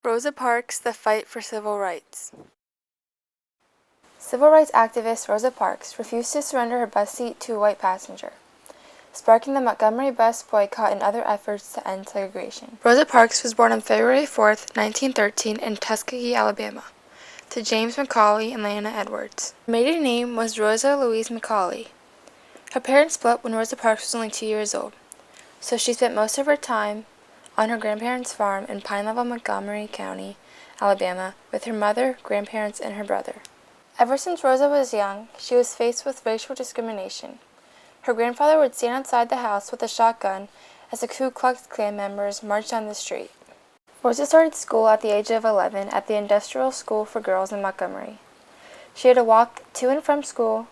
Rosa Parks, the fight for civil rights. Civil rights activist Rosa Parks refused to surrender her bus seat to a white passenger, sparking the Montgomery bus boycott and other efforts to end segregation. Rosa Parks was born on February 4, 1913 in Tuskegee, Alabama, to James McCauley and Lana Edwards. Her maiden name was Rosa Louise McCauley. Her parents split when Rosa Parks was only 2 years old, so she spent most of her time on her grandparents' farm in Pine Level, Montgomery County, Alabama, with her mother, grandparents, and her brother. Ever since Rosa was young, she was faced with racial discrimination. Her grandfather would stand outside the house with a shotgun as the Ku Klux Klan members marched down the street. Rosa started school at the age of 11 at the Industrial School for Girls in Montgomery. She had to walk to and from school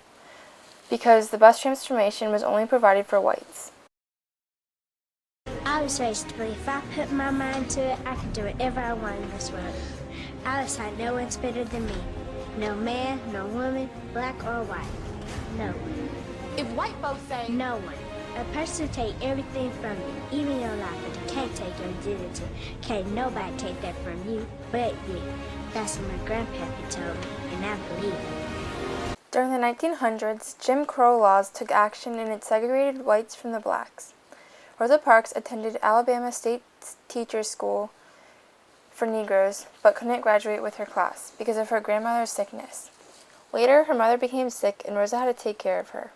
because the bus transportation was only provided for whites. I was raised to believe if I put my mind to it, I could do whatever I want in this world. I decided no one's better than me. No man, no woman, black or white. No one. If white folks say no one. A person take everything from you, even your life, but they can't take your dignity. Can't nobody take that from you but you. That's what my grandpappy told me, and I believe it. During the 1900s, Jim Crow laws took action and it segregated whites from the blacks. Rosa Parks attended Alabama State Teachers School for Negroes, but couldn't graduate with her class because of her grandmother's sickness. Later, her mother became sick and Rosa had to take care of her.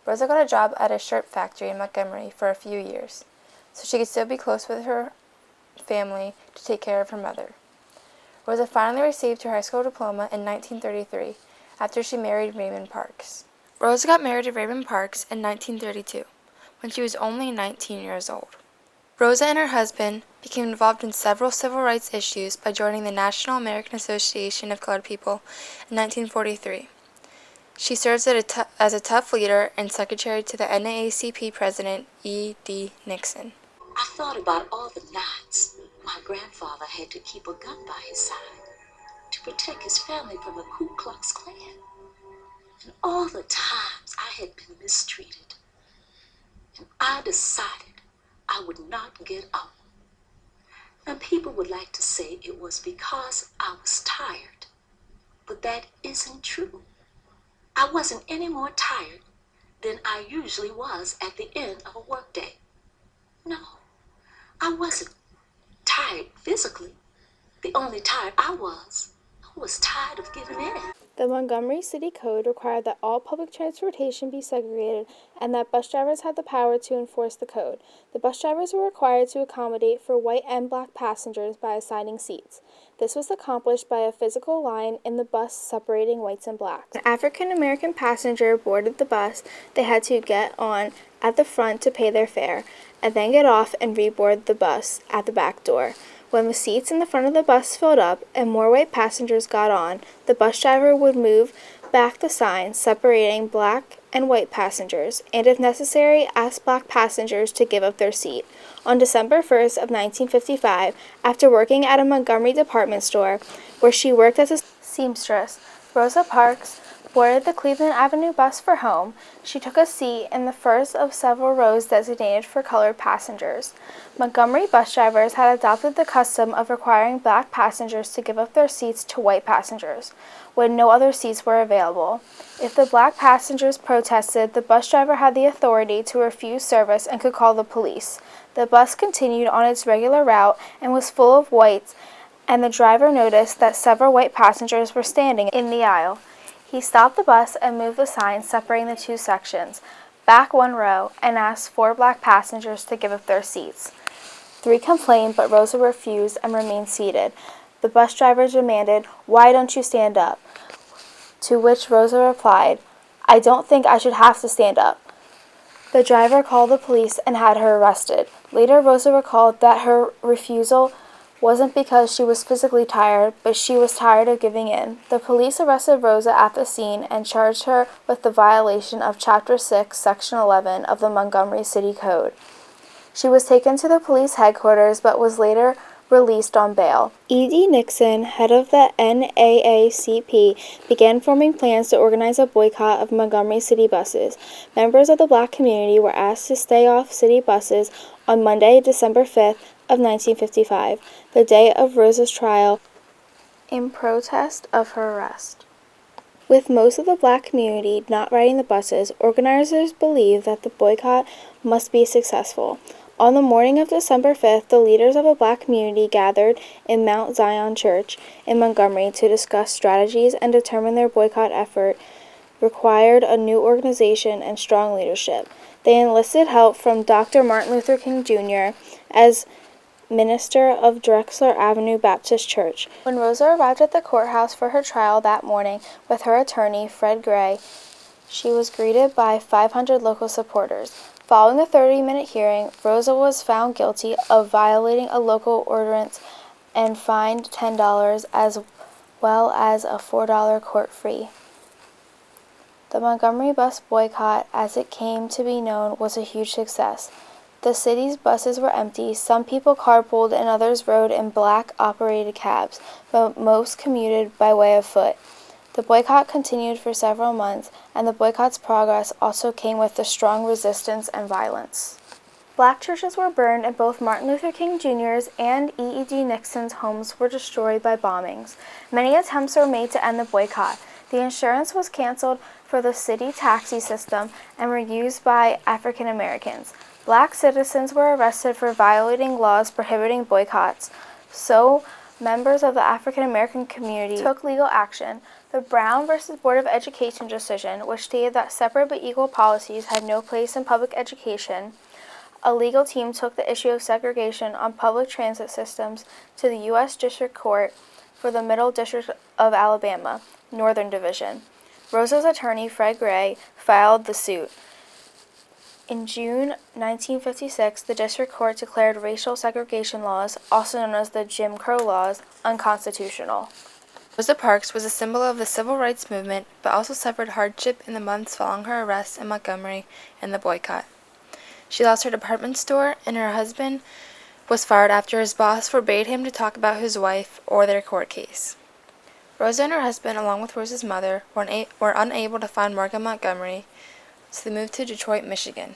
Rosa got a job at a shirt factory in Montgomery for a few years, so she could still be close with her family to take care of her mother. Rosa finally received her high school diploma in 1933 after she married Raymond Parks. Rosa got married to Raymond Parks in 1932, when she was only 19 years old. Rosa and her husband became involved in several civil rights issues by joining the National American Association of Colored People in 1943. She serves as a tough leader and secretary to the NAACP president, E.D. Nixon. I thought about all the nights my grandfather had to keep a gun by his side to protect his family from the Ku Klux Klan, and all the times I had been mistreated. And I decided I would not get up. And people would like to say it was because I was tired, but that isn't true. I wasn't any more tired than I usually was at the end of a workday. No, I wasn't tired physically. The only tired I was tired of giving in. The Montgomery City Code required that all public transportation be segregated and that bus drivers had the power to enforce the code. The bus drivers were required to accommodate for white and black passengers by assigning seats. This was accomplished by a physical line in the bus separating whites and blacks. When an African American passenger boarded the bus, they had to get on at the front to pay their fare, and then get off and reboard the bus at the back door. When the seats in the front of the bus filled up and more white passengers got on, the bus driver would move back the sign separating black and white passengers, and if necessary, ask black passengers to give up their seat. On December 1st of 1955, after working at a Montgomery department store where she worked as a seamstress, Rosa Parks boarded the Cleveland Avenue bus for home. She took a seat in the first of several rows designated for colored passengers. Montgomery bus drivers had adopted the custom of requiring black passengers to give up their seats to white passengers when no other seats were available. If the black passengers protested, the bus driver had the authority to refuse service and could call the police. The bus continued on its regular route and was full of whites, and the driver noticed that several white passengers were standing in the aisle. He stopped the bus and moved the sign separating the two sections back one row and asked 4 black passengers to give up their seats. 3 complained, but Rosa refused and remained seated. The bus driver demanded, "Why don't you stand up?" To which Rosa replied, "I don't think I should have to stand up." The driver called the police and had her arrested. Later, Rosa recalled that her refusal wasn't because she was physically tired, but she was tired of giving in. The police arrested Rosa at the scene and charged her with the violation of Chapter 6, Section 11 of the Montgomery City Code. She was taken to the police headquarters but was later released on bail. E.D. Nixon, head of the NAACP, began forming plans to organize a boycott of Montgomery city buses. Members of the black community were asked to stay off city buses on Monday, December 5th, of 1955, the day of Rosa's trial, in protest of her arrest. With most of the black community not riding the buses, organizers believed that the boycott must be successful. On the morning of December 5th, the leaders of the black community gathered in Mount Zion Church in Montgomery to discuss strategies and determine their boycott effort required a new organization and strong leadership. They enlisted help from Dr. Martin Luther King Jr. as minister of Drexler Avenue Baptist Church. When Rosa arrived at the courthouse for her trial that morning with her attorney, Fred Gray, she was greeted by 500 local supporters. Following the 30-minute hearing, Rosa was found guilty of violating a local ordinance and fined $10 as well as a $4 court fee. The Montgomery bus boycott, as it came to be known, was a huge success. The city's buses were empty, some people carpooled and others rode in black-operated cabs, but most commuted by way of foot. The boycott continued for several months, and the boycott's progress also came with the strong resistance and violence. Black churches were burned, and both Martin Luther King Jr.'s and E.E.D. Nixon's homes were destroyed by bombings. Many attempts were made to end the boycott. The insurance was canceled for the city taxi system and were used by African Americans. Black citizens were arrested for violating laws prohibiting boycotts, so members of the African American community took legal action. The Brown versus Board of Education decision, which stated that separate but equal policies had no place in public education, a legal team took the issue of segregation on public transit systems to the U.S. District Court for the Middle District of Alabama, Northern Division. Rosa's attorney, Fred Gray, filed the suit. In June 1956, the district court declared racial segregation laws, also known as the Jim Crow laws, unconstitutional. Rosa Parks was a symbol of the civil rights movement, but also suffered hardship in the months following her arrest in Montgomery and the boycott. She lost her department store, and her husband was fired after his boss forbade him to talk about his wife or their court case. Rosa and her husband, along with Rosa's mother, were unable to find work in Montgomery, so they moved to Detroit, Michigan.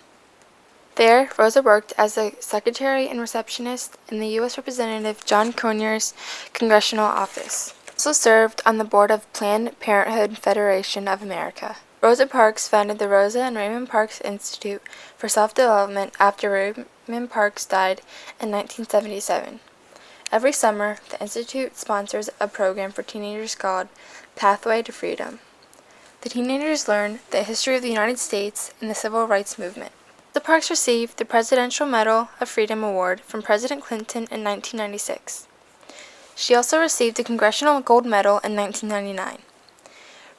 There, Rosa worked as a secretary and receptionist in the U.S. Representative John Conyers' congressional office. She also served on the board of Planned Parenthood Federation of America. Rosa Parks founded the Rosa and Raymond Parks Institute for Self-Development after Raymond Parks died in 1977. Every summer, the Institute sponsors a program for teenagers called Pathway to Freedom. The teenagers learn the history of the United States and the Civil Rights Movement. Rosa Parks received the Presidential Medal of Freedom Award from President Clinton in 1996. She also received the Congressional Gold Medal in 1999.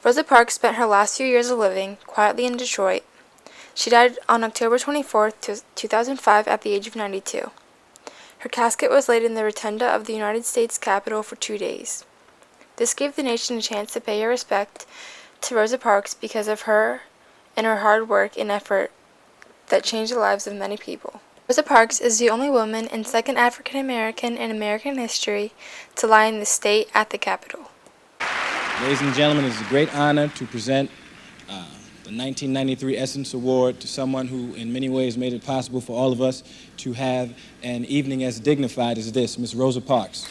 Rosa Parks spent her last few years of living quietly in Detroit. She died on October 24, 2005 at the age of 92. Her casket was laid in the rotunda of the United States Capitol for 2 days. This gave the nation a chance to pay her respect to Rosa Parks because of her and her hard work and effort that changed the lives of many people. Rosa Parks is the only woman and second African American in American history to lie in the state at the Capitol. Ladies and gentlemen, it's a great honor to present the 1993 Essence Award to someone who in many ways made it possible for all of us to have an evening as dignified as this, Miss Rosa Parks.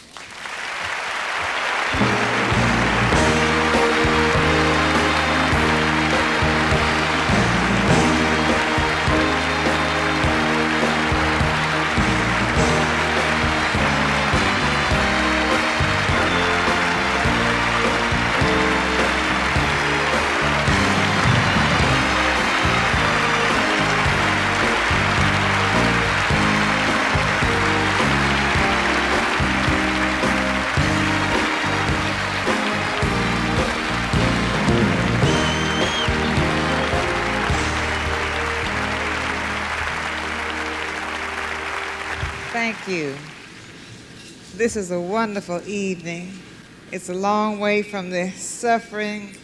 Thank you. This is a wonderful evening. It's a long way from the suffering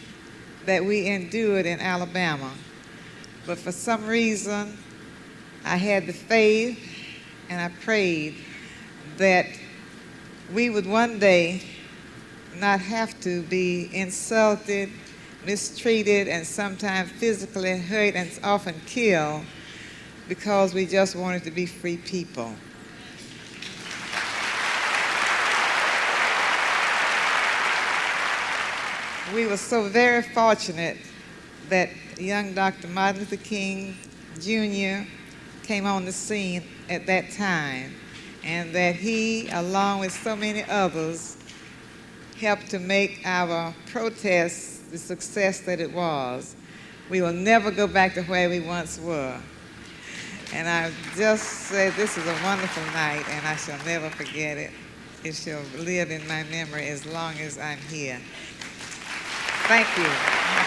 that we endured in Alabama. But for some reason, I had the faith and I prayed that we would one day not have to be insulted, mistreated, and sometimes physically hurt and often killed because we just wanted to be free people. We were so very fortunate that young Dr. Martin Luther King Jr. came on the scene at that time, and that he, along with so many others, helped to make our protests the success that it was. We will never go back to where we once were. And I just say this is a wonderful night, and I shall never forget it. It shall live in my memory as long as I'm here. Thank you.